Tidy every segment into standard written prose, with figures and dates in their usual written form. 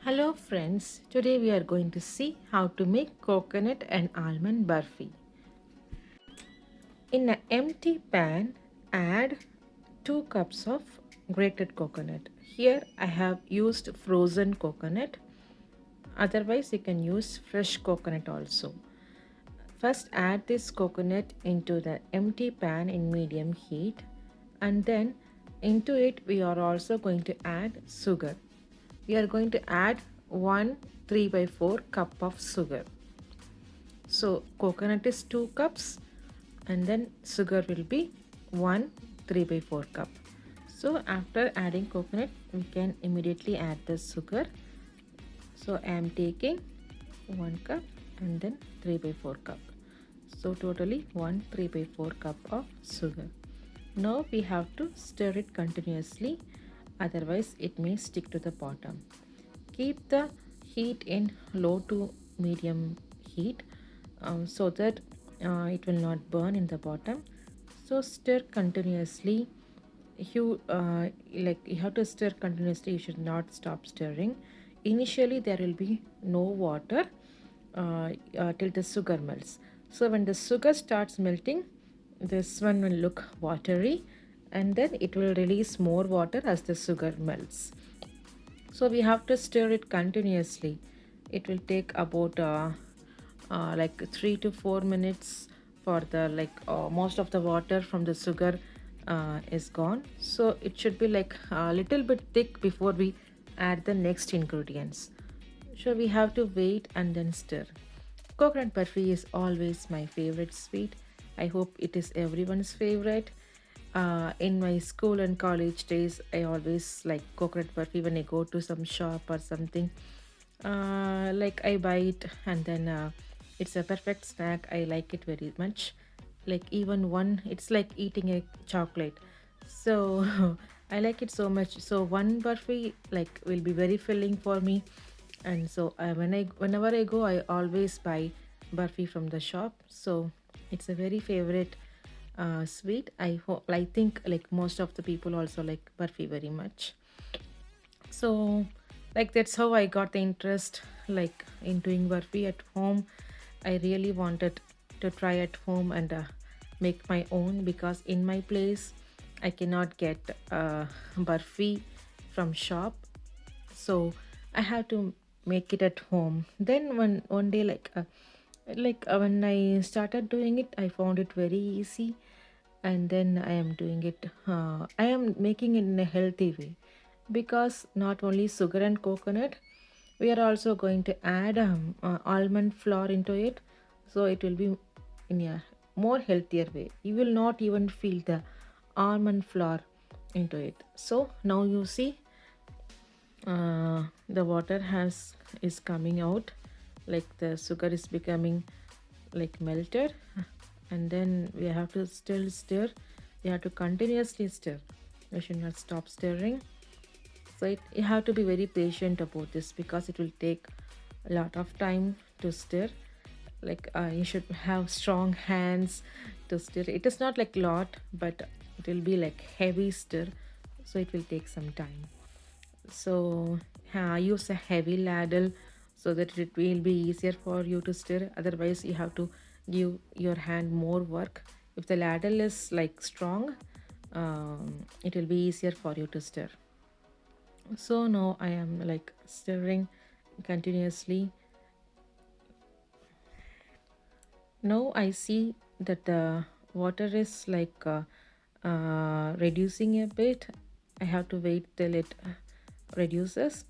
Hello friends, today we are going to see how to make coconut and almond burfi. In an empty pan, add 2 cups of grated coconut. Here I have used frozen coconut, otherwise you can use fresh coconut also. First add this coconut into the empty pan in medium heat, and then into it we are also going to add sugar. We are going to add 1 3 by 4 cup of sugar. So coconut is 2 cups and then sugar will be 1 3 by 4 cup. So after adding coconut we can immediately add the sugar. So I am taking 1 cup and then 3 by 4 cup. So totally 1 3 by 4 cup of sugar. Now we have to stir it continuously, otherwise it may stick to the bottom. Keep the heat in low to medium heat so that it will not burn in the bottom. So stir continuously. You have to stir continuously. You should not stop stirring. Initially there will be no water till the sugar melts. So when the sugar starts melting, this one will look watery and then it will release more water as the sugar melts. So we have to stir it continuously. It will take about like 3 to 4 minutes for the most of the water from the sugar is gone. So it should be like a little bit thick before we add the next ingredients. So we have to wait and then stir. Coconut burfi is always my favorite sweet. I hope it is everyone's favorite. In my school and college days, I always like coconut burfi when I go to some shop or something. Like I buy it and then it's a perfect snack. I like it very much. Like even one, it's like eating a chocolate. So I like it so much. So one burfi like will be very filling for me. And so whenever I go, I always buy burfi from the shop. So it's a very favorite sweet. I think like most of the people also like burfi very much. So like that's how I got the interest like in doing burfi at home. I really wanted to try at home and make my own, because in my place I cannot get burfi from shop. So I have to make it at home. Then one day when I started doing it, I found it very easy, and then I am doing it. I am making it in a healthy way, because not only sugar and coconut, we are also going to add almond flour into it, so it will be in a more healthier way. You will not even feel the almond flour into it. So now you see the water is coming out, like the sugar is becoming like melted, and then we have to still stir. We have to continuously stir. We should not stop stirring. So you have to be very patient about this, because it will take a lot of time to stir. Like you should have strong hands to stir. It is not like lot, but it will be like heavy stir, so it will take some time. So use a heavy ladle so that it will be easier for you to stir. Otherwise you have to give your hand more work. If the ladle is like strong, it will be easier for you to stir. So now I am like stirring continuously. Now I see that the water is like reducing a bit. I have to wait till it reduces,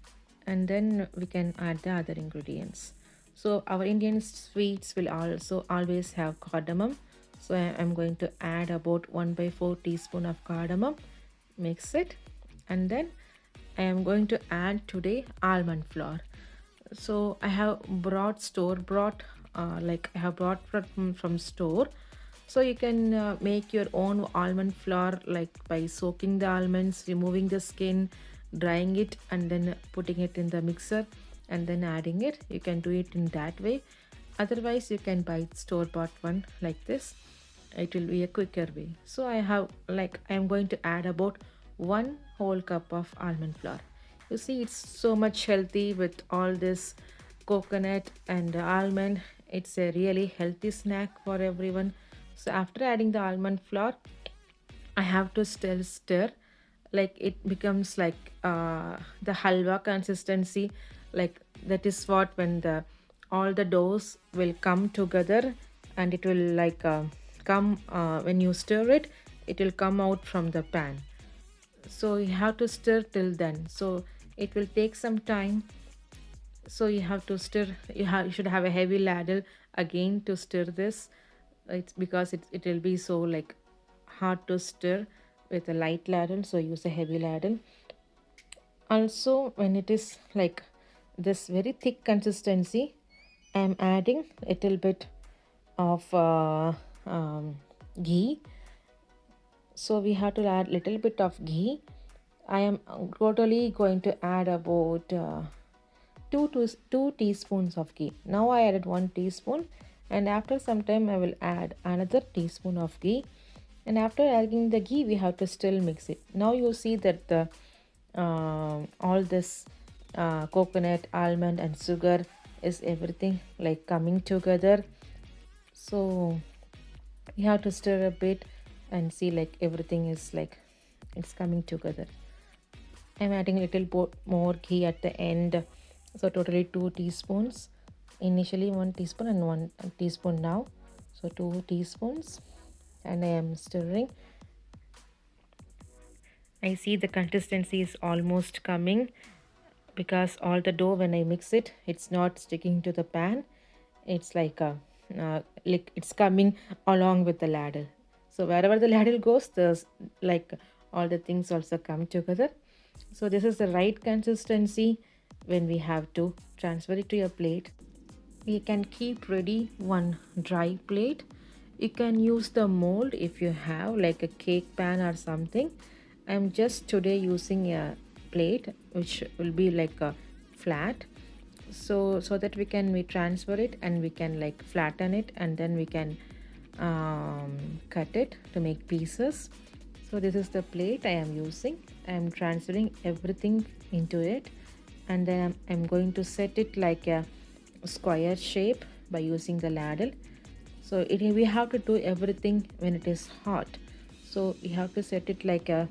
and then we can add the other ingredients. So our Indian sweets will also always have cardamom. So I'm going to add about 1 by 4 teaspoon of cardamom. Mix it, and then I am going to add today almond flour. So I have brought I have brought from store. So you can make your own almond flour, like by soaking the almonds, removing the skin, drying it, and then putting it in the mixer and then adding it. You can do it in that way. Otherwise you can buy store-bought one like this. It will be a quicker way. So I am going to add about 1 whole cup of almond flour. You see, it's so much healthy with all this coconut and almond. It's a really healthy snack for everyone. So after adding the almond flour, I have to still stir, like it becomes like the halwa consistency. Like that is what when the all the doughs will come together, and it will like come when you stir it, it will come out from the pan. So you have to stir till then. So it will take some time. So you have to stir. You should have a heavy ladle again to stir this. It's because it will be so like hard to stir with a light ladle, so use a heavy ladle. Also, when it is like this very thick consistency, I'm adding a little bit of ghee. So we have to add little bit of ghee. I am totally going to add about 2 teaspoons of ghee. Now I added 1 teaspoon, and after some time I will add another teaspoon of ghee. And after adding the ghee, we have to still mix it. Now you see that the all this coconut, almond and sugar is everything like coming together. So you have to stir a bit and see like everything is like it's coming together. I'm adding a little more ghee at the end, so totally 2 teaspoons. Initially 1 teaspoon and 1 teaspoon now, so 2 teaspoons, and I am stirring. I see the consistency is almost coming, because all the dough, when I mix it, it's not sticking to the pan. It's like it's coming along with the ladle. So wherever the ladle goes, there's like all the things also come together. So this is the right consistency. When we have to transfer it to a plate, we can keep ready one dry plate. You can use the mold if you have like a cake pan or something. I'm just today using a plate which will be like a flat, so that we transfer it and we can like flatten it, and then we can cut it to make pieces. So this is the plate I am using. I am transferring everything into it, and then I'm going to set it like a square shape by using the ladle. So we have to do everything when it is hot. So we have to set it like a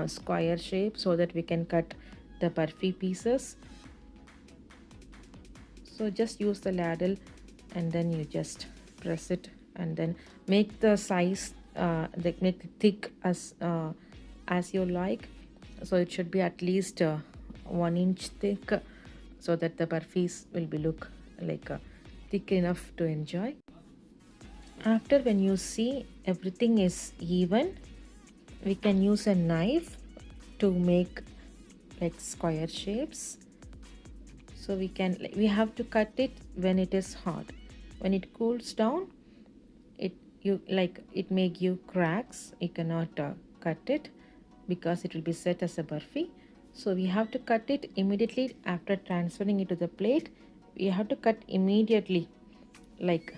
square shape so that we can cut the burfi pieces. So just use the ladle and then you just press it, and then make the size make it thick as you like. So it should be at least 1 inch thick, so that the burfis will be look like thick enough to enjoy. After, when you see everything is even, we can use a knife to make like square shapes. So we have to cut it when it is hot. When it cools down, it may give cracks. You cannot cut it because it will be set as a burfi. So we have to cut it immediately after transferring it to the plate. We have to cut immediately, like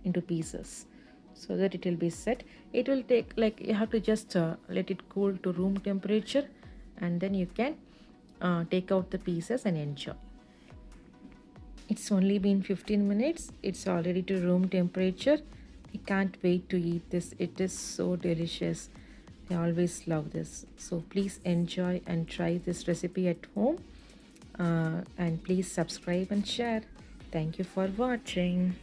into pieces, so that it will be set. It will take like, you have to just let it cool to room temperature, and then you can take out the pieces and enjoy. It's only been 15 minutes. It's already to room temperature. I can't wait to eat this. It is so delicious. I always love this. So please enjoy and try this recipe at home. And please subscribe and share. Thank you for watching.